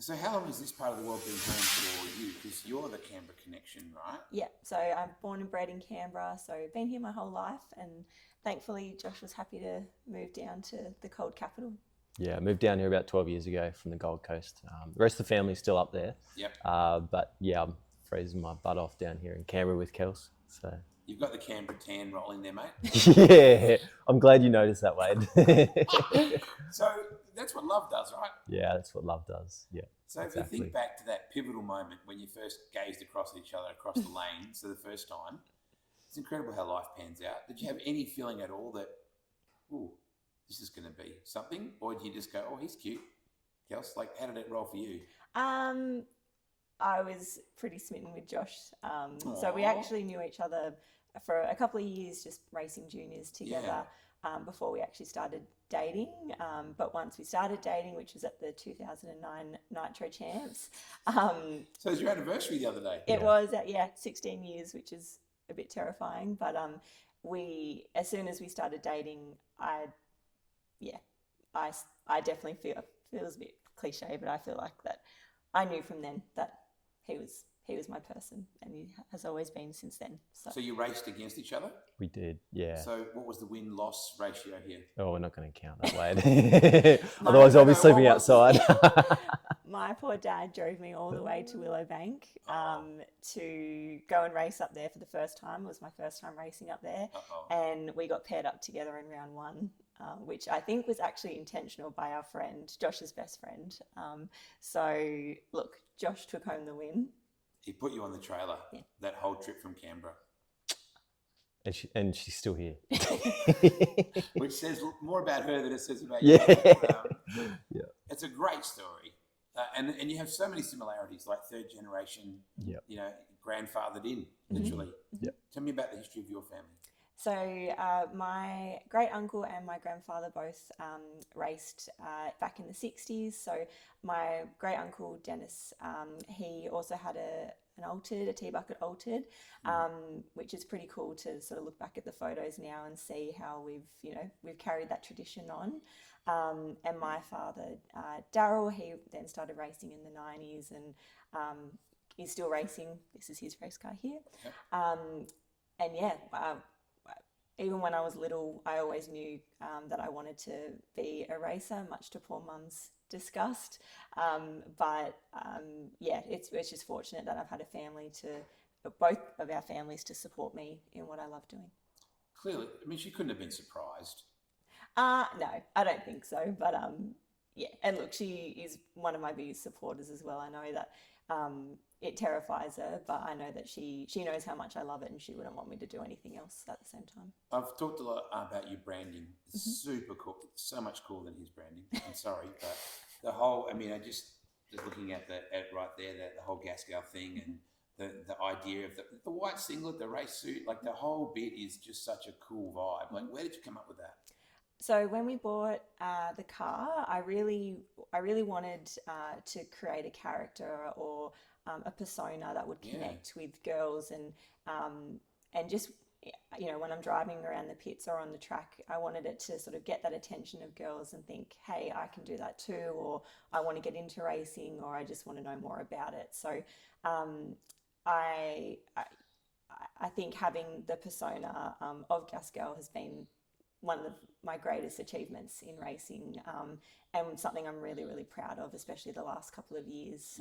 So how long has this part of the world been home for you? Because you're the Canberra connection, right? Yeah, so I'm born and bred in Canberra, so I've been here my whole life, and thankfully Josh was happy to move down to the cold capital. Yeah, I moved down here about 12 years ago from the Gold Coast. The rest of the family's still up there. Yep. But yeah, I'm freezing my butt off down here in Canberra with Kels. So You've got the Canberra tan rolling there, mate. yeah, I'm glad you noticed that, Wade. So that's what love does, right? Yeah, that's what love does. Yeah. So exactly. if you think back to that pivotal moment when you first gazed across at each other across the lanes for the first time, it's incredible how life pans out. Did you have any feeling at all that, ooh, this is going to be something? Or did you just go, oh, he's cute? Kels, like, how did it roll for you? I was pretty smitten with Josh. So we actually knew each other for a couple of years, just racing juniors together, before we actually started dating. But once we started dating, which was at the 2009 Nitro Champs. So it was your anniversary the other day. It was at, 16 years, which is a bit terrifying. But as soon as we started dating, I definitely feels a bit cliche, but I feel like that I knew from then that he was my person, and he has always been since then. So you raced against each other? We did, yeah. So what was the win-loss ratio here? Oh, we're not going to count that, Wade. Otherwise, I'll be sleeping outside. My poor dad drove me all the way to Willowbank to go and race up there for the first time. It was my first time racing up there. And we got paired up together in round one, which I think was actually intentional by our friend, Josh's best friend. So, look, Josh took home the win. He put you on the trailer that whole trip from Canberra. And she's still here. Which says more about her than it says about you. Yeah. It's a great story. And you have so many similarities, like third generation, grandfathered in, literally. Yep. Tell me about the history of your family. So my great uncle and my grandfather both raced back in the 60s. So my great uncle Dennis, he also had a T-bucket altered, which is pretty cool to sort of look back at the photos now and see how we've carried that tradition on. And my father, Daryl, he then started racing in the 90s and is still racing. This is his race car here. Even when I was little, I always knew that I wanted to be a racer, much to poor mum's disgust. It's just fortunate that I've had both of our families to support me in what I love doing. Clearly, I mean, she couldn't have been surprised. No, I don't think so. But and look, she is one of my biggest supporters as well. I know that it terrifies her, but I know that she knows how much I love it, and she wouldn't want me to do anything else at the same time. I've talked a lot about your branding. It's super cool. It's so much cooler than his branding. I'm sorry, but the whole, I just looking at right there, the whole Gascal thing and the idea of the white singlet, the race suit, like the whole bit is just such a cool vibe. Like, where did you come up with that? So when we bought the car, I really wanted to create a character or a persona that would connect with girls, and just when I'm driving around the pits or on the track, I wanted it to sort of get that attention of girls and think, hey, I can do that too, or I want to get into racing, or I just want to know more about it. So I think having the persona of Gascal has been one of my greatest achievements in racing, and something I'm really, really proud of, especially the last couple of years,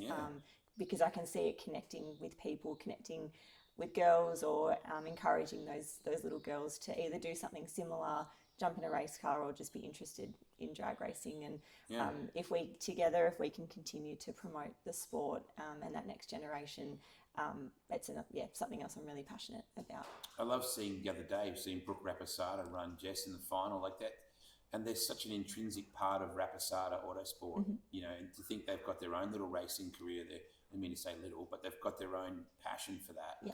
because I can see it connecting with people, connecting with girls, or encouraging those little girls to either do something similar, jump in a race car, or just be interested in drag racing. And if we can continue to promote the sport and that next generation, it's something else I'm really passionate about. I love seeing the other day, Brooke Rapasada run Jess in the final like that. And there's such an intrinsic part of Rapasada Autosport, and to think they've got their own little racing career there. I mean to say little, but they've got their own passion for that. Yeah.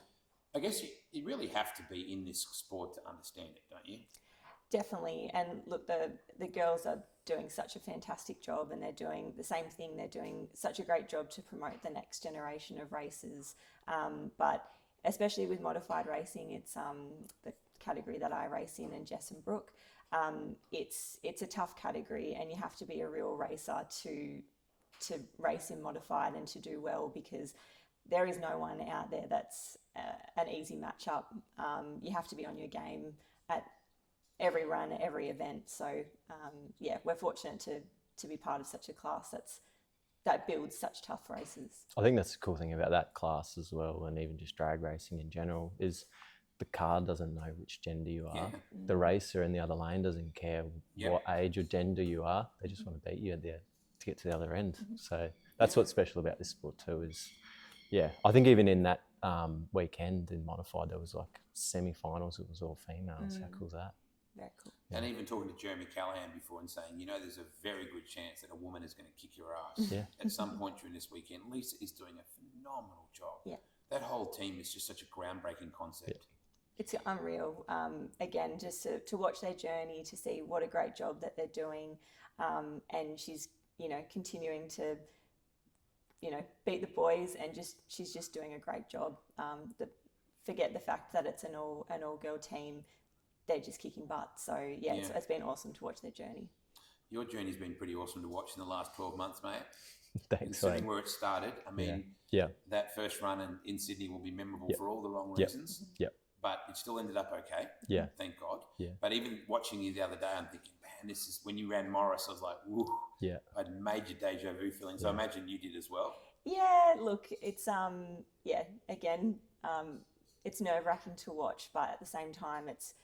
I guess you really have to be in this sport to understand it, don't you? Definitely. And look, the girls are doing such a fantastic job, and they're doing the same thing. They're doing such a great job to promote the next generation of racers. But especially with modified racing, it's the category that I race in, and Jess and Brooke. It's a tough category, and you have to be a real racer to to race in modified and to do well, because there is no one out there that's an easy matchup. You have to be on your game at every run, every event. So yeah, we're fortunate to be part of such a class that builds such tough races. I think that's the cool thing about that class as well, and even just drag racing in general, is the car doesn't know which gender you are. Yeah. The racer in the other lane doesn't care what age or gender you are. They just want to beat you there to get to the other end. So that's what's special about this sport too. Is I think even in that weekend in modified, there was like semi-finals. It was all females. How cool is that? Very cool. And even talking to Jeremy Callahan before and saying, there's a very good chance that a woman is going to kick your ass at some point during this weekend. Lisa is doing a phenomenal job. Yeah. That whole team is just such a groundbreaking concept. It's unreal. Again, just to watch their journey, to see what a great job that they're doing. And she's, continuing to, beat the boys, and she's just doing a great job. Forget the fact that it's an all-girl team. They're just kicking butt. So it's been awesome to watch their journey. Your journey's been pretty awesome to watch in the last 12 months, mate. Thanks, Considering where it started, I mean, that first run in Sydney will be memorable for all the wrong reasons. Yep. But it still ended up okay. Yeah. Thank God. Yeah. But even watching you the other day, I'm thinking, man, this is when you ran Morris. I was like, woo. Yeah. I had major deja vu feeling. So I imagine you did as well. Yeah. Look, it's again, it's nerve-wracking to watch, but at the same time, it's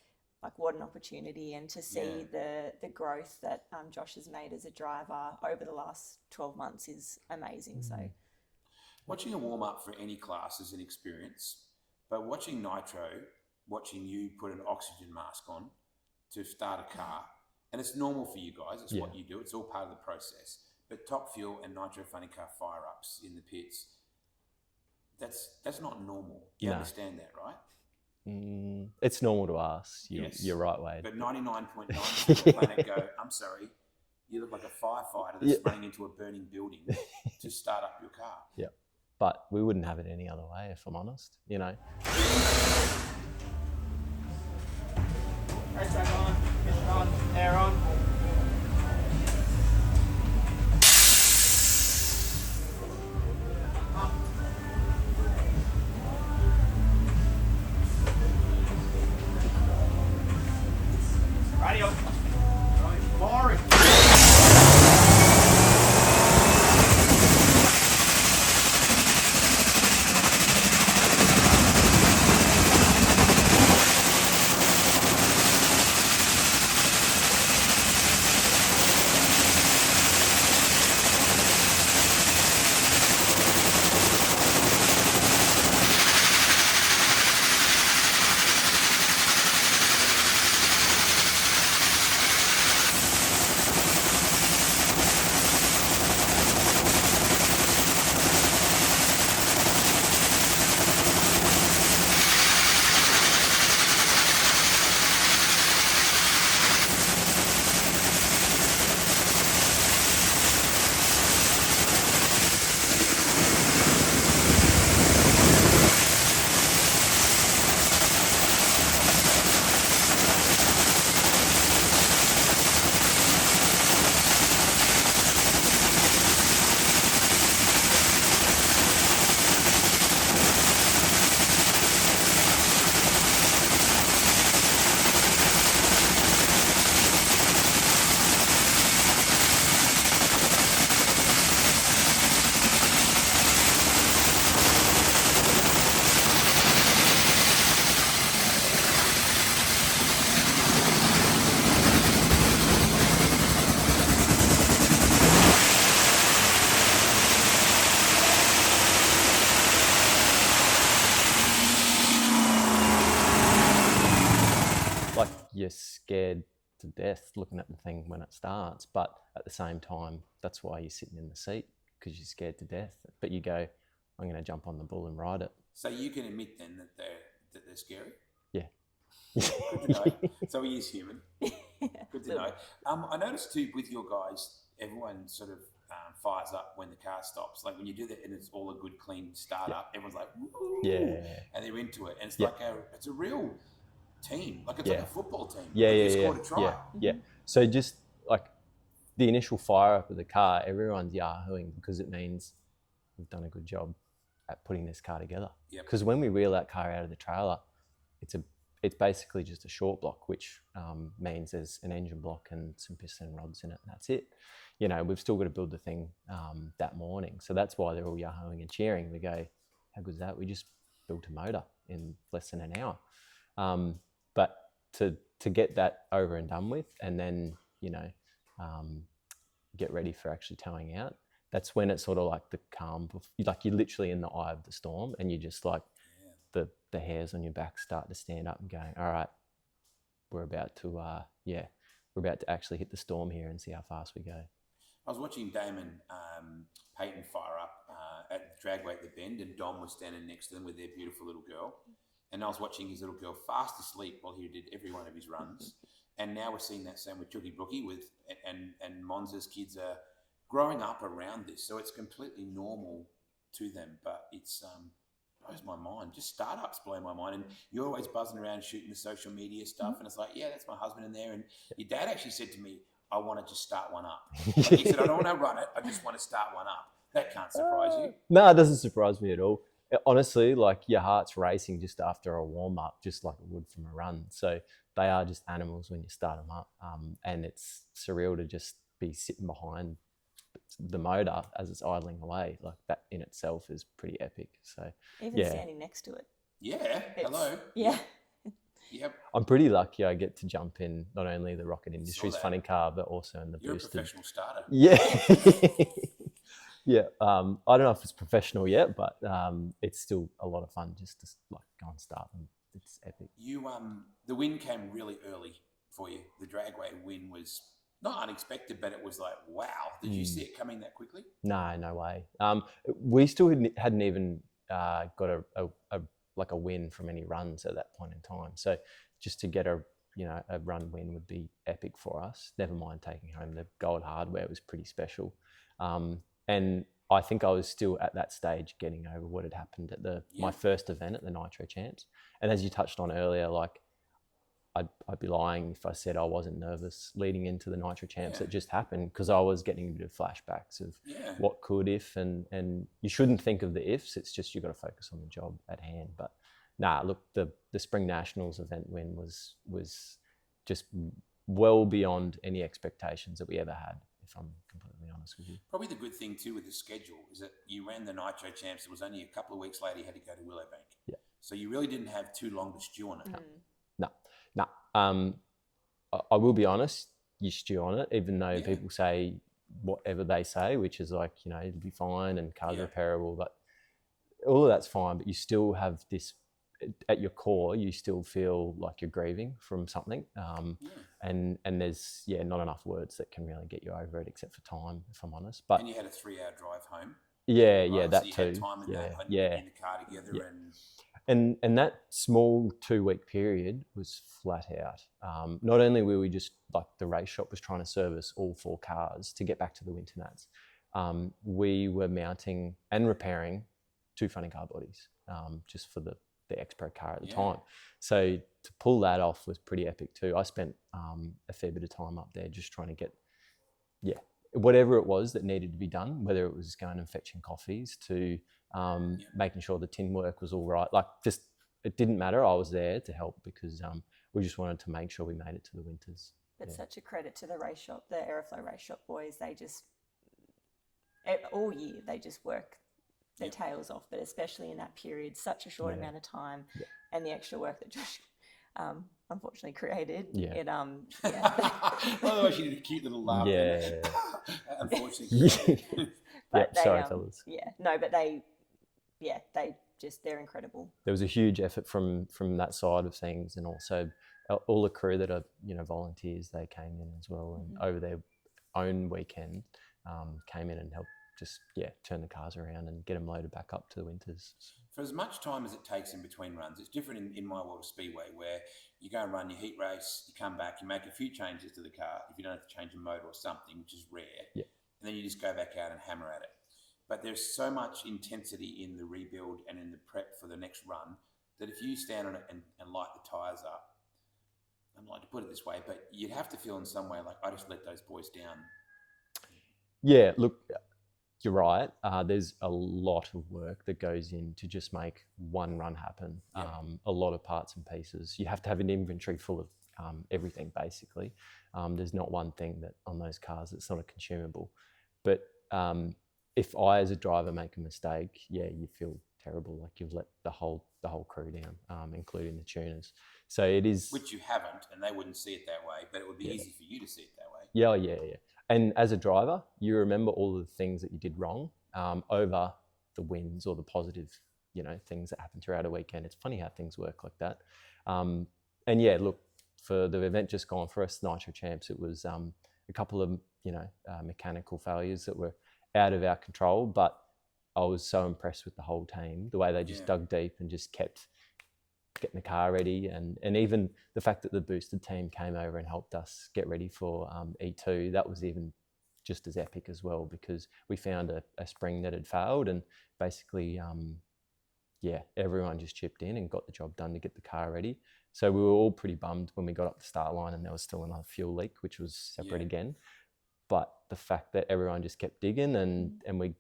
like, what an opportunity, and to see the growth that Josh has made as a driver over the last 12 months is amazing. So watching a warm-up for any class is an experience, but watching watching you put an oxygen mask on to start a car, and it's normal for you guys, it's what you do, it's all part of the process, but top fuel and nitro funny car fire-ups in the pits, that's not normal. You understand that, right? It's normal to us. You're right, Wade. But 99.9% of the planet go, I'm sorry, you look like a firefighter that's running into a burning building to start up your car. Yeah. But we wouldn't have it any other way, if I'm honest, Race track on, mission on, air on. Radio. Firing. You're scared to death looking at the thing when it starts, but at the same time, that's why you're sitting in the seat, because you're scared to death. But you go, I'm going to jump on the bull and ride it. So you can admit then that they're scary? Yeah. Good to know. So he is human. Good to know. I noticed too with your guys, everyone sort of fires up when the car stops. Like when you do that and it's all a good clean start up, everyone's like, woo! Yeah. And they're into it. And it's like it's a real team. Like it's like a football team. Yeah, like yeah, you scored a try. Yeah. So just like the initial fire up of the car, everyone's yahooing because it means we've done a good job at putting this car together. Because when we wheel that car out of the trailer, it's basically just a short block, which means there's an engine block and some piston rods in it, and that's it. You know, we've still got to build the thing that morning. So that's why they're all yahooing and cheering. We go, how good is that? We just built a motor in less than an hour. But to get that over and done with, and then, you know, get ready for actually towing out, that's when it's sort of like the calm, like you're literally in the eye of the storm, and you just like the hairs on your back start to stand up and going, all right, we're about to actually hit the storm here and see how fast we go. I was watching Damon Peyton fire up at the dragway at the bend, and Dom was standing next to them with their beautiful little girl. And I was watching his little girl fast asleep while he did every one of his runs. And now we're seeing that same with Chucky Brookie and Monza's kids are growing up around this. So it's completely normal to them, but it's blows my mind. Just startups blow my mind. And you're always buzzing around shooting the social media stuff. And it's like, yeah, that's my husband in there. And your dad actually said to me, I want to just start one up. Like he said, I don't want to run it. I just want to start one up. That can't surprise you. No, it doesn't surprise me at all. Honestly, like your heart's racing just after a warm up, just like it would from a run. So they are just animals when you start them up. And it's surreal to just be sitting behind the motor as it's idling away. Like that in itself is pretty epic. So even standing next to it. Yeah. Hello. Yeah. Yep. I'm pretty lucky I get to jump in not only the Rocket Industries funny car, but also in the You're boosted. a professional starter. Yeah. Yeah. I don't know if it's professional yet, but it's still a lot of fun just to like go and start them. It's epic. You the win came really early for you. The dragway win was not unexpected, but it was like, wow. Did you see it coming that quickly? No way. We still hadn't even got a win from any runs at that point in time. So just to get a run win would be epic for us. Never mind taking home the gold hardware was pretty special. And I think I was still at that stage getting over what had happened at my first event at the Nitro Champs. And as you touched on earlier, like I'd be lying if I said I wasn't nervous leading into the Nitro Champs. It just happened because I was getting a bit of flashbacks of what could if, and you shouldn't think of the ifs. It's just, you've got to focus on the job at hand. But look, the Spring Nationals event win was just well beyond any expectations that we ever had, if I'm completely honest with you. Probably the good thing too with the schedule is that you ran the Nitro Champs. It was only a couple of weeks later you had to go to Willowbank. Yeah. So you really didn't have too long to stew on it. No. I will be honest, you stew on it, even though people say whatever they say, which is like, it'll be fine and cars are repairable, but all of that's fine, but you still have this, at your core, you still feel like you're grieving from something. And there's, not enough words that can really get you over it except for time, if I'm honest. But and you had a 3-hour drive home. Yeah, that so you too. had time in in the car together and that small 2-week period was flat out. Not only were we just like the race shop was trying to service all 4 cars to get back to the winter nats, we were mounting and repairing 2 funny car bodies just for the X-Pro car at the time. So to pull that off was pretty epic too. I spent a fair bit of time up there just trying to get, whatever it was that needed to be done, whether it was going and fetching coffees to making sure the tin work was all right. Like just, it didn't matter. I was there to help because we just wanted to make sure we made it to the winters. But such a credit to the race shop, the Aeroflow race shop boys. They just, all year, they just work their tails off, but especially in that period, such a short amount of time, and the extra work that Josh unfortunately created. Otherwise, she did a cute little laugh. Unfortunately. But sorry, fellas. They're incredible. There was a huge effort from that side of things, and also all the crew that are volunteers. They came in as well, and over their own weekend came in and helped just turn the cars around and get them loaded back up to the winters. For as much time as it takes in between runs, it's different in my world of Speedway, where you go and run your heat race, you come back, you make a few changes to the car if you don't have to change a motor or something, which is rare, and then you just go back out and hammer at it. But there's so much intensity in the rebuild and in the prep for the next run that if you stand on it and light the tyres up, I don't like to put it this way, but you'd have to feel in some way like, I just let those boys down Yeah, look, you're right. There's a lot of work that goes in to just make one run happen. A lot of parts and pieces. You have to have an inventory full of everything, basically. There's not one thing that on those cars that's not a consumable. But if I, as a driver, make a mistake, you feel terrible. Like you've let the whole crew down, including the tuners. So it is. Which you haven't, and they wouldn't see it that way. But it would be easy for you to see it that way. Yeah. And as a driver, you remember all of the things that you did wrong over the wins or the positive, things that happen throughout a weekend. It's funny how things work like that. And yeah, look, for the event just gone for us, Nitro Champs, it was a couple of, mechanical failures that were out of our control, but I was so impressed with the whole team, the way they just dug deep and just kept getting the car ready, and even the fact that the boosted team came over and helped us get ready for E2, that was even just as epic as well, because we found a spring that had failed, and basically everyone just chipped in and got the job done to get the car ready. So we were all pretty bummed when we got up the start line and there was still another fuel leak, which was separate again. But the fact that everyone just kept digging and we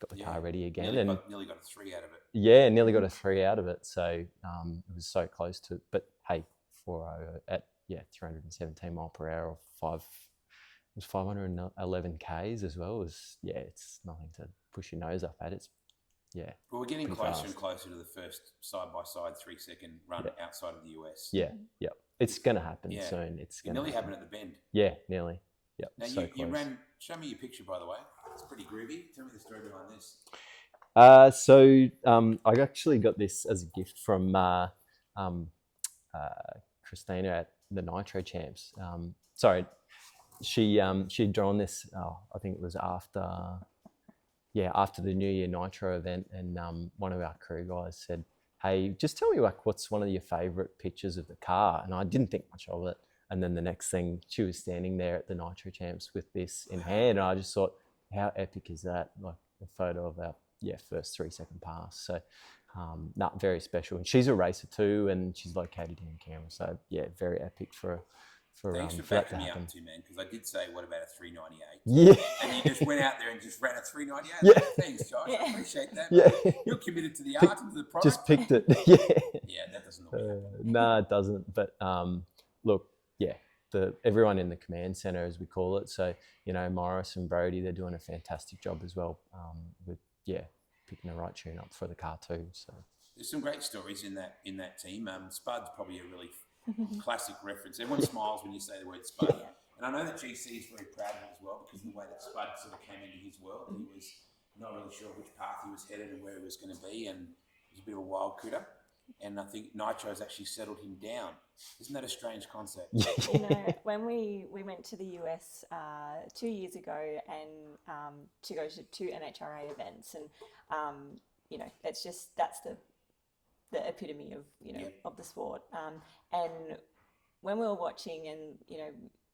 got the car ready again. Nearly got a 3 out of it. Yeah, nearly got a 3 out of it. So it was so close to it. But hey, 4.0 at 317 mile per hour, it was 511 Ks as well. It's nothing to push your nose up at. It's Well, we're getting closer fast. and closer to the first side-by-side 3-second run outside of the US. Yeah. It's going to happen soon. It nearly happened at the Bend. Yeah, nearly. Yep. Now, so you close. ran, show me your picture, by the way. It's pretty groovy. Tell me the story behind this. I actually got this as a gift from Christina at the Nitro Champs. She'd drawn this, I think it was after the New Year Nitro event, and one of our crew guys said, hey, just tell me what's one of your favourite pictures of the car? And I didn't think much of it. And then the next thing, she was standing there at the Nitro Champs with this in hand, and I just thought, how epic is that? Like a photo of our first 3-second pass. So, very special. And she's a racer too, and she's located here in Canberra. So, very epic for Thanks for that to backing me happen. up too, man, because I did say, what about a 398? Yeah. And you just went out there and just ran a 398? Yeah. Thanks, Josh. I appreciate that. Yeah. You're committed to the art and to the product. Just picked it. Yeah. Yeah, that doesn't always happen. No, it doesn't. But look, everyone in the command center, as we call it. So, Morris and Brody, they're doing a fantastic job as well with picking the right tune up for the car too. So there's some great stories in that team. Spud's probably a really classic reference. Everyone smiles when you say the word Spud. And I know that GC is very proud of it as well, because of the way that Spud sort of came into his world. He was not really sure which path he was headed and where he was going to be, and he was a bit of a wild critter. And I think Nitro's actually settled him down. Isn't that a strange concept? When we went to the US 2 years ago and to go to 2 NHRA events, and it's just that's the epitome of of the sport. And when we were watching, and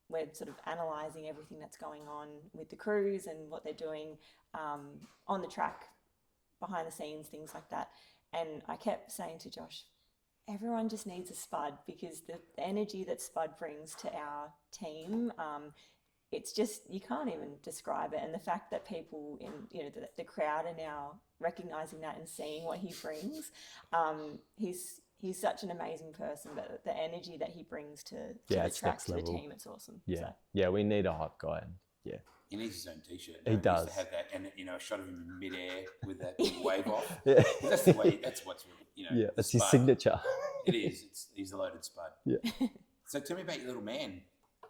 we're sort of analysing everything that's going on with the crews and what they're doing on the track, behind the scenes, things like that. And I kept saying to Josh, everyone just needs a Spud, because the energy that Spud brings to our team, it's just, you can't even describe it. And the fact that people in the crowd are now recognising that and seeing what he brings, he's such an amazing person, but the energy that he brings to the track, to the team, it's awesome. Yeah, we need a hype guy. Yeah. He needs his own T-shirt. He does. He needs to have that, and a shot of him in mid-air with that big wave off. Yeah. That's the way. That's what's that's his signature. It is. He's a loaded Spud. Yeah. So tell me about your little man.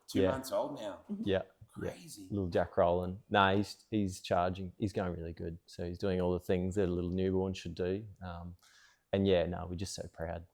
2 months old now. Yeah. Crazy. Little Jack Rowland. No, he's charging. He's going really good. So he's doing all the things that a little newborn should do. We're just so proud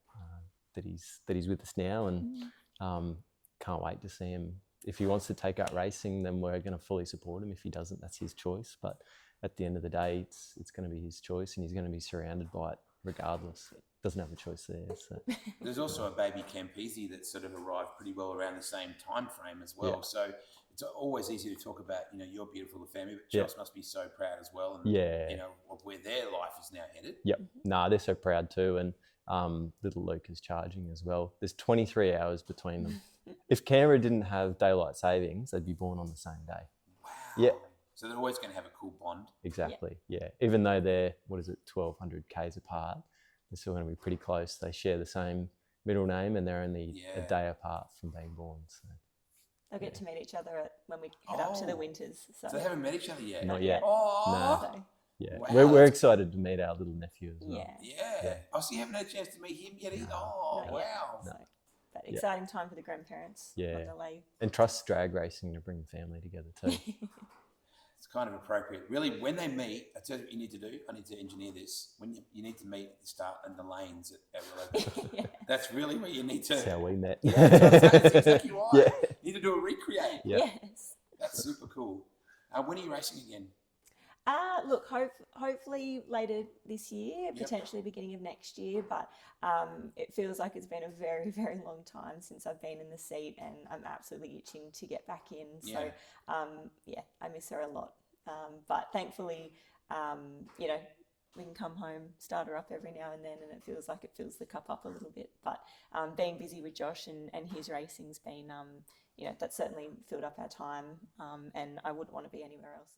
that he's with us now, and can't wait to see him. If he wants to take up racing, then we're going to fully support him. If he doesn't, that's his choice. But at the end of the day, it's going to be his choice, and he's going to be surrounded by it regardless. Doesn't have a choice there. So. There's also a baby Campese that sort of arrived pretty well around the same time frame as well. Yeah. So it's always easy to talk about, you're beautiful, the family, but Chelsea must be so proud as well. And, of where their life is now headed. Yep. They're so proud too. And little Luke is charging as well. There's 23 hours between them. If Canberra didn't have daylight savings, they'd be born on the same day. Wow. Yeah. So they're always going to have a cool bond. Exactly. Yeah. Even though they're 1,200 k's apart, they're still going to be pretty close. They share the same middle name, and they're only a day apart from being born. So they'll get to meet each other when we head up to the winters. So they haven't met each other yet. Not yet. Oh, No. So, yeah. Wow, We're excited to meet our little nephew as well. yeah. Oh, so you haven't had a chance to meet him yet either. Oh, Not yet. wow. So, but exciting time for the grandparents. Yeah. On the way. And trust drag racing to bring the family together too. It's kind of appropriate. Really, when they meet, I tell you what you need to do. I need to engineer this. When you need to meet at the start in the lanes at Willow. That's really where you need to. That's how we met. That's exactly right. Yeah. You need to do a recreate. Yeah. Yes. That's super cool. When are you racing again? Look, hopefully later this year, potentially beginning of next year, but it feels like it's been a very, very long time since I've been in the seat, and I'm absolutely itching to get back in. So, I miss her a lot. But thankfully, we can come home, start her up every now and then, and it feels like it fills the cup up a little bit. But being busy with Josh and his racing's been, that's certainly filled up our time, and I wouldn't want to be anywhere else.